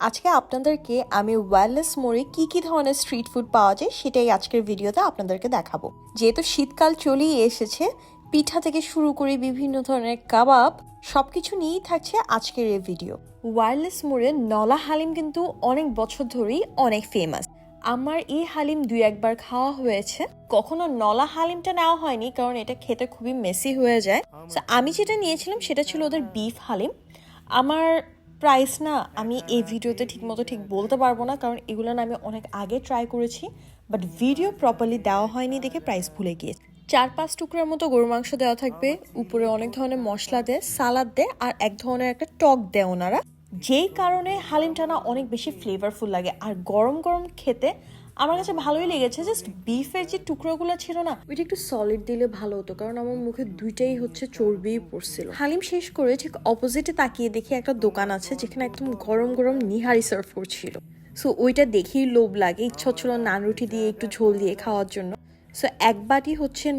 আজকে আপনাদেরকে আমি ওয়্যারলেস মোড়ে কি ধরনের স্ট্রিট ফুড পাওয়া যায় সেটাই আজকের ভিডিওতে আপনাদেরকে দেখাবো। যেহেতু শীতকাল চলেই এসেছে, পিঠা থেকে শুরু করে বিভিন্ন ধরনের কাবাব সবকিছু নিয়েই থাকছে আজকের এই ভিডিও। ওয়্যারলেস মোড়ে নলা হালিম কিন্তু অনেক বছর ধরেই অনেক ফেমাস। আমার এই হালিম দুই একবার খাওয়া হয়েছে, কখনো নলা হালিমটা নেওয়া হয়নি কারণ এটা খেতে খুবই মেসি হয়ে যায়। আমি যেটা নিয়েছিলাম সেটা ছিল ওদের বিফ হালিম। আমার প্রাইস না আমি এই ভিডিওতে ঠিক বলতে পারবো না, কারণ এগুলো না আমি অনেক আগে ট্রাই করেছি, বাট ভিডিও প্রপারলি দেওয়া হয়নি দেখে প্রাইস ভুলে গিয়েছি। 4-5 টুকরার মতো গরুর মাংস দেওয়া থাকবে, উপরে অনেক ধরনের মশলা দেয়, সালাদ দেয়, আর এক ধরনের একটা টক দেয় ওনারা, যেই কারণে হালিমটা না অনেক বেশি ফ্লেভারফুল লাগে। আর গরম গরম খেতে আমার কাছে ভালোই লেগেছে। জাস্ট বিফের যে টুকরোগুলো ছিল না, ওইটা একটু সলিড দিলে ভালো হতো, কারণ আমার মুখে দুইটাই চর্বিই পড়ছিল। হালিম শেষ করে ঠিক অপোজিটে তাকিয়ে দেখি একটা দোকান আছে যেখানে একদম গরম গরম নিহারি সার্ভ করছিল। সো ওইটা দেখেই লোভ লাগে, ইচ্ছা হচ্ছিল নান রুটি দিয়ে একটু ঝোল দিয়ে খাওয়ার জন্য। সো এক বাটি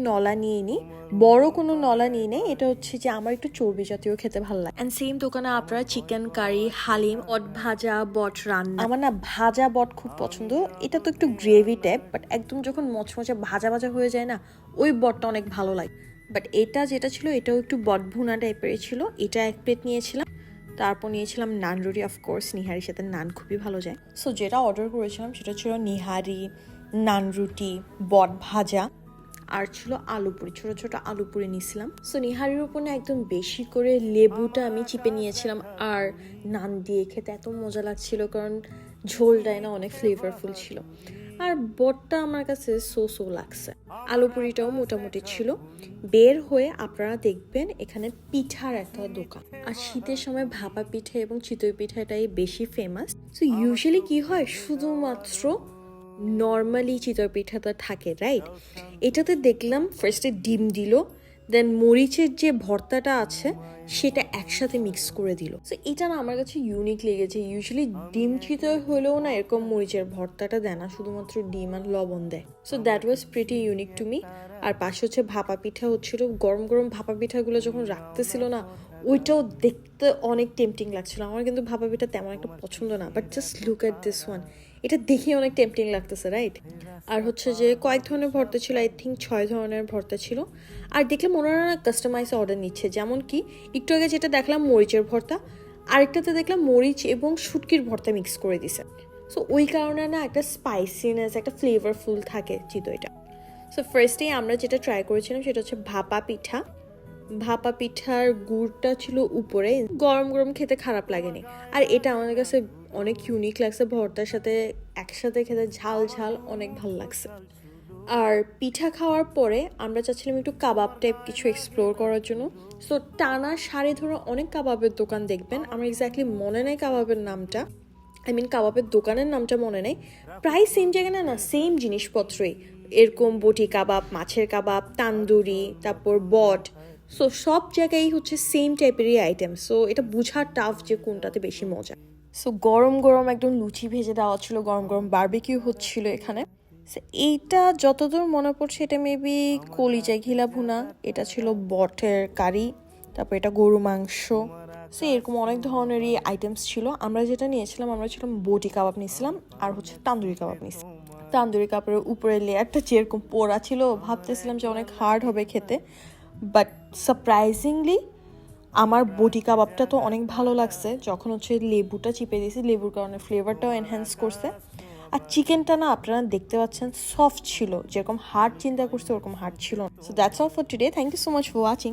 নলা নিয়ে নিই, বড় কোনো নলা নিয়ে নেই, এটা যে আমার একটু চর্বি জাতীয় খেতে ভালো লাগে। অ্যান্ড সেম দোকানে আপনারা চিকেন কারি, হালিম, বট ভাজা, বট রান্না। আমার না ভাজা বট খুব পছন্দ। এটা তো একটু গ্রেভি টাইপ, বাট একদম যখন মচমচে ভাজা ভাজা হয়ে যায় না, ওই বটটা অনেক ভালো লাগে। বাট এটা যেটা ছিল এটাও একটু বট ভুনা টাইপের ছিল। এটা এক প্লেট নিয়েছিলাম। তারপর নিয়েছিলাম নান রুটি, অফকোর্স নিহারির সাথে নান খুবই ভালো যায়। সো যেটা অর্ডার করেছিলাম সেটা ছিল নিহারি, নান রুটি, বট ভাজা, আর ছিল আলু পুরি, ছোট ছোট আলু পুরি নিয়েছিলাম। সো নিহারির উপর না একদম বেশি করে লেবুটা আমি চিপে নিয়েছিলাম, আর নান দিয়ে খেতে এত মজা লাগছিল, কারণ ঝোলটাই না অনেক ফ্লেভারফুল ছিল। আর বটটা আমার কাছে সো লাগছে। আলু পুরিটাও মোটামুটি ছিল। বের হয়ে আপনারা দেখবেন এখানে পিঠার একটা দোকান, আর শীতের সময় ভাপা পিঠা এবং চিতই পিঠাটাই বেশি ফেমাস। সো ইউজুয়ালি কি হয়, শুধুমাত্র নর্মালি চিতই পিঠাটা থাকে, রাইট? এটাতে দেখলাম ফার্স্টে ডিম দিল, দেন মরিচের যে ভর্তাটা আছে সেটা একসাথে মিক্স করে দিল। সো এটা না আমার কাছে ইউনিক লেগেছে। ইউজুয়ালি ডিম চিতই হলেও না এরকম মরিচের ভর্তাটা দেয় না, শুধুমাত্র ডিম আর লবণ দেয়। So that was pretty unique to me. আর পাশে ভাপা পিঠা হচ্ছিল। গরম গরম ভাপা পিঠাগুলো যখন রাখতেছিল না, ওইটাও দেখতে অনেক টেম্পটিং লাগছিল। আমার কিন্তু ভাপা পিঠা তেমন একটা পছন্দ না, but just look at this one, এটা দেখে অনেক টেম্পটিং লাগতেছে, রাইট? আর যে কয়েক ধরনের ভর্তা ছিল, আই থিঙ্ক 6 ধরনের ভর্তা ছিল। আর দেখলাম ওনারা না কাস্টমাইজ অর্ডার নিচ্ছে, যেমন কি একটু আগে যেটা দেখলাম মরিচের ভর্তা, আরেকটাতে দেখলাম মরিচ এবং শুটকির ভর্তা মিক্স করে দিছে। সো ওই কারণে না একটা স্পাইসিনেস, একটা ফ্লেভারফুল থাকে চিতইটা। সো ফার্স্টেই আমরা যেটা ট্রাই করেছিলাম সেটা ভাপা পিঠা। ভাপা পিঠার গুড়টা ছিল উপরে, গরম গরম খেতে খারাপ লাগেনি। আর এটা আমাদের কাছে অনেক ইউনিক লাগছে, ভর্তার সাথে একসাথে খেতে ঝাল ঝাল অনেক ভালো লাগছে। আর পিঠা খাওয়ার পরে আমরা চাচ্ছিলাম একটু কাবাব টাইপ কিছু এক্সপ্লোর করার জন্য। সো টানা সারি ধরে অনেক কাবাবের দোকান দেখবেন। আমার এক্স্যাক্টলি মনে নেই কাবাবের নামটা, কাবাবের দোকানের নামটা মনে নেই। প্রায় সেম জায়গায় না সেম জিনিসপত্রই, এরকম বটি কাবাব, মাছের কাবাব, তান্দুরি, তারপর বট। সো সব জায়গায় সেম টাইপেরই আইটেম। সো এটা বোঝা টাফ যে কোনটাতে বেশি মজা। সো গরম গরম একদম লুচি ভেজে দেওয়া ছিল, গরম গরম বারবিকিউ হচ্ছিল এখানে। এইটা যতদূর মনে পড়ছে এটা মেবি কলিজা ঘিলা ভুনা, এটা ছিল বটের কারি, তারপর এটা গরু মাংস। সো এরকম অনেক ধরনেরই আইটেমস ছিল। আমরা যেটা নিয়েছিলাম, আমরা ছিলাম বটি কাবাব নিয়েছিলাম, আর তান্দুরি কাবাব নিয়েছিলাম। তান্দুরি কাবাবের উপরে লেয়ারটা যেরকম পোড়া ছিল, ভাবতেছিলাম যে অনেক হার্ড হবে খেতে, বাট সারপ্রাইজিংলি আমার বটি কাবাবটা তো অনেক ভালো লাগছে। যখন লেবুটা চিপে দিয়েছি, লেবুর কারণে ফ্লেভারটাও এনহ্যান্স করছে। আর চিকেনটা না আপনারা দেখতে পাচ্ছেন সফট ছিল, যেরকম হার্ড চিন্তা করছে ওরকম হার্ড ছিল। So that's all for today. Thank you so much for watching.